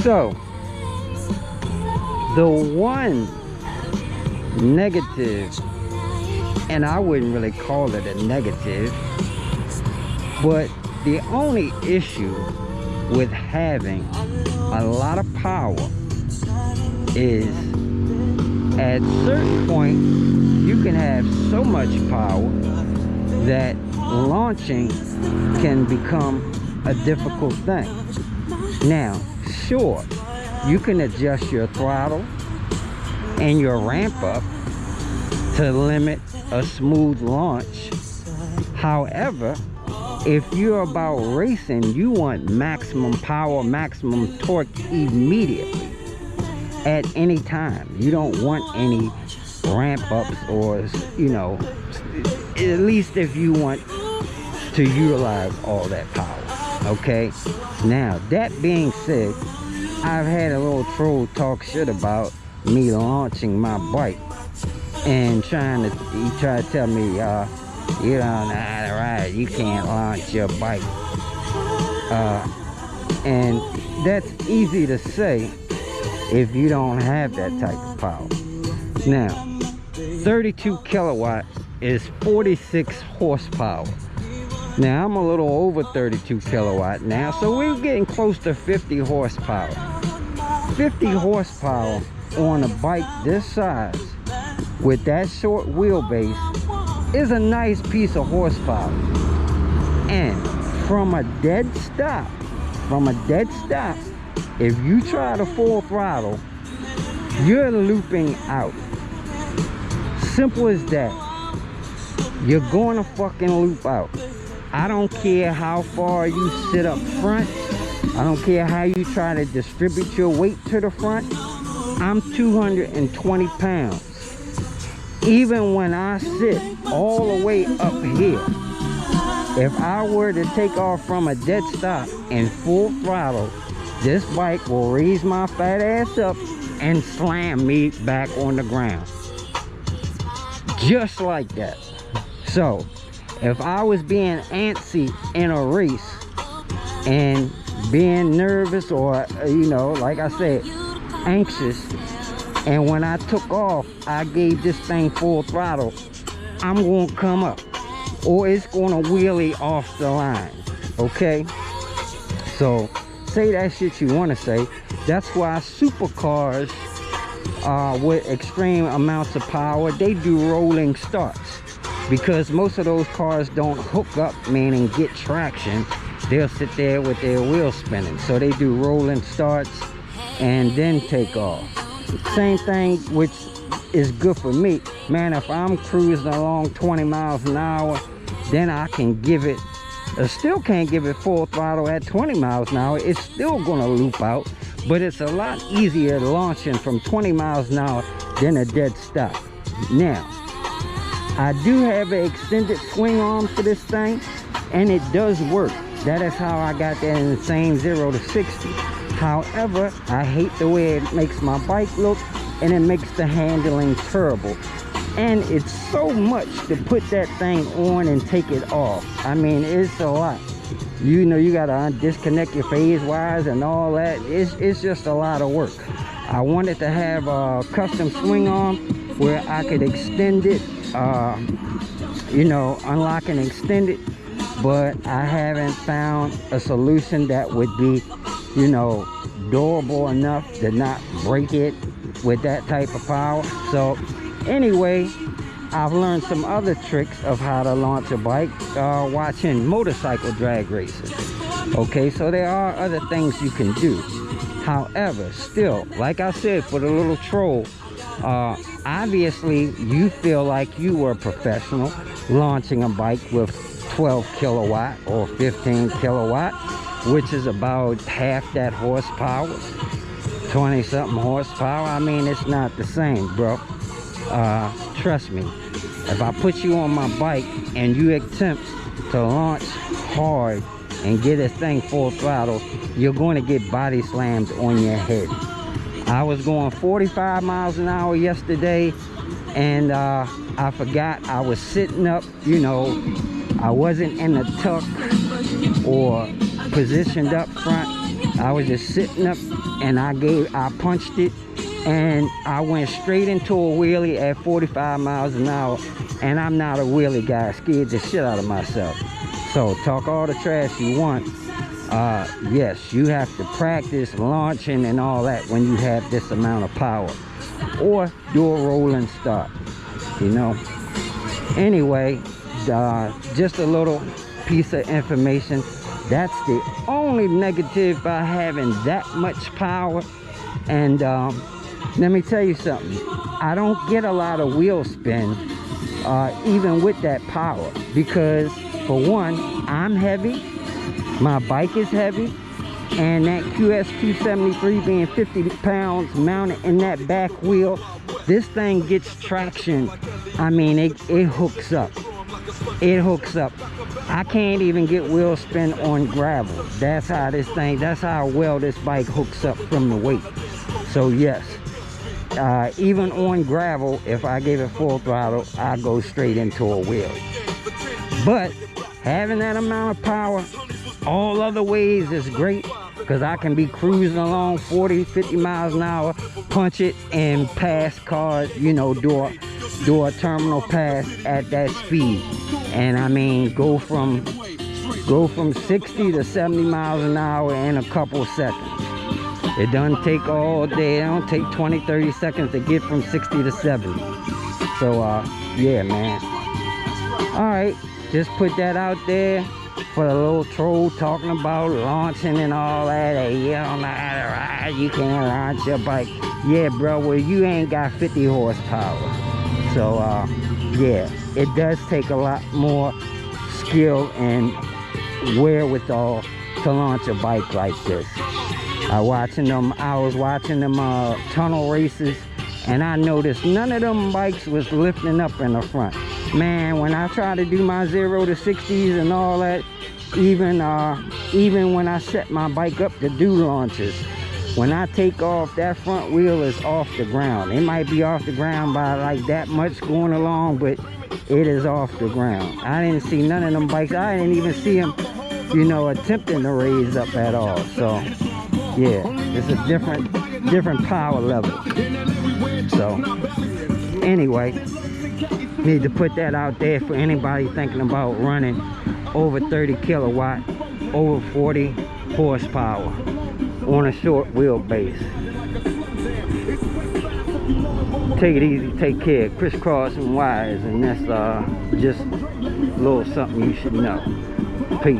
So the one negative, and I wouldn't really call it a negative, but the only issue with having a lot of power is at certain point you can have so much power that launching can become a difficult thing. Now, sure, you can adjust your throttle and your ramp up to limit a smooth launch. However, if you're about racing, you want maximum power, maximum torque immediately at any time. You don't want any ramp ups, or, you know, at least if you want to utilize all that power. Okay, now that being said, I've had a little troll talk shit about me launching my bike and he tried to tell me, you don't know how to ride, you can't launch your bike. And that's easy to say if you don't have that type of power. Now, 32 kilowatt is 46 horsepower. Now, I'm a little over 32 kilowatt now, so we're getting close to 50 horsepower. 50 horsepower on a bike this size with that short wheelbase is a nice piece of horsepower. And from a dead stop, if you try to full throttle, you're looping out. Simple as that. You're going to fucking loop out. I don't care how far you sit up front. I don't care how you try to distribute your weight to the front. I'm 220 pounds. Even when I sit all the way up here, if I were to take off from a dead stop and full throttle, this bike will raise my fat ass up and slam me back on the ground. Just like that. So, if I was being antsy in a race and being nervous, or, you know, like I said, anxious, and when I took off, I gave this thing full throttle, I'm going to come up, or it's going to wheelie off the line, okay? So, say that shit you want to say. That's why supercars with extreme amounts of power, they do rolling starts. Because most of those cars don't hook up, meaning get traction. They'll sit there with their wheels spinning. So they do rolling starts and then take off. Same thing, which is good for me. Man, if I'm cruising along 20 miles an hour, then I can give it, I still can't give it full throttle at 20 miles an hour. It's still gonna loop out, but it's a lot easier launching from 20 miles an hour than a dead stop. Now, I do have an extended swing arm for this thing, and it does work. That is how I got that insane 0 to 60. However, I hate the way it makes my bike look, and it makes the handling terrible. And it's so much to put that thing on and take it off. I mean, it's a lot. You know, you gotta disconnect your phase wires and all that. It's just a lot of work. I wanted to have a custom swing arm where I could extend it, you know, unlock and extend it, but I haven't found a solution that would be, you know, durable enough to not break it with that type of power. So anyway, I've learned some other tricks of how to launch a bike watching motorcycle drag races. Okay, so there are other things you can do. However, still, like I said, for the little troll, obviously you feel like you were a professional launching a bike with 12 kilowatt or 15 kilowatt, which is about half that horsepower, 20 something horsepower. I mean, it's not the same, bro. Trust me, if I put you on my bike and you attempt to launch hard and get this thing full throttle, you're going to get body slammed on your head. I was going 45 miles an hour yesterday, and I forgot I was sitting up, you know, I wasn't in the tuck or positioned up front. I was just sitting up and I punched it, and I went straight into a wheelie at 45 miles an hour. And I'm not a wheelie guy. I scared the shit out of myself. So talk all the trash you want. Yes, you have to practice launching and all that when you have this amount of power, or do a rolling start, you know. Anyway, just a little piece of information. That's the only negative by having that much power. And let me tell you something, I don't get a lot of wheel spin even with that power, because for one, I'm heavy, my bike is heavy, and that QS273 being 50 pounds mounted in that back wheel, this thing gets traction. I mean, it hooks up. It hooks up. I can't even get wheel spin on gravel. That's how well this bike hooks up from the weight. So yes, even on gravel, if I gave it full throttle, I go straight into a wheel. But having that amount of power all other ways is great, because I can be cruising along 40-50 miles an hour, punch it and pass cars, you know, do a terminal pass at that speed. And I mean, go from 60 to 70 miles an hour in a couple seconds. It doesn't take all day. It don't take 20-30 seconds to get from 60 to 70. So yeah, man. All right, just put that out there for the little troll talking about launching and all that. Hey, you don't know how to ride, you can't launch your bike. Yeah, bro, well, you ain't got 50 horsepower. So yeah, it does take a lot more skill and wherewithal to launch a bike like this. I was watching them tunnel races, and I noticed none of them bikes was lifting up in the front. Man, when I try to do my 0 to 60s and all that, even when I set my bike up to do launches, when I take off, that front wheel is off the ground. It might be off the ground by like that much going along, but it is off the ground. I didn't see none of them bikes. I didn't even see them, you know, attempting to raise up at all. So yeah, it's a different power level. So anyway, need to put that out there for anybody thinking about running over 30 kilowatt, over 40 horsepower on a short wheelbase. Take it easy, take care, crisscrossing wires, and that's just a little something you should know. Peace.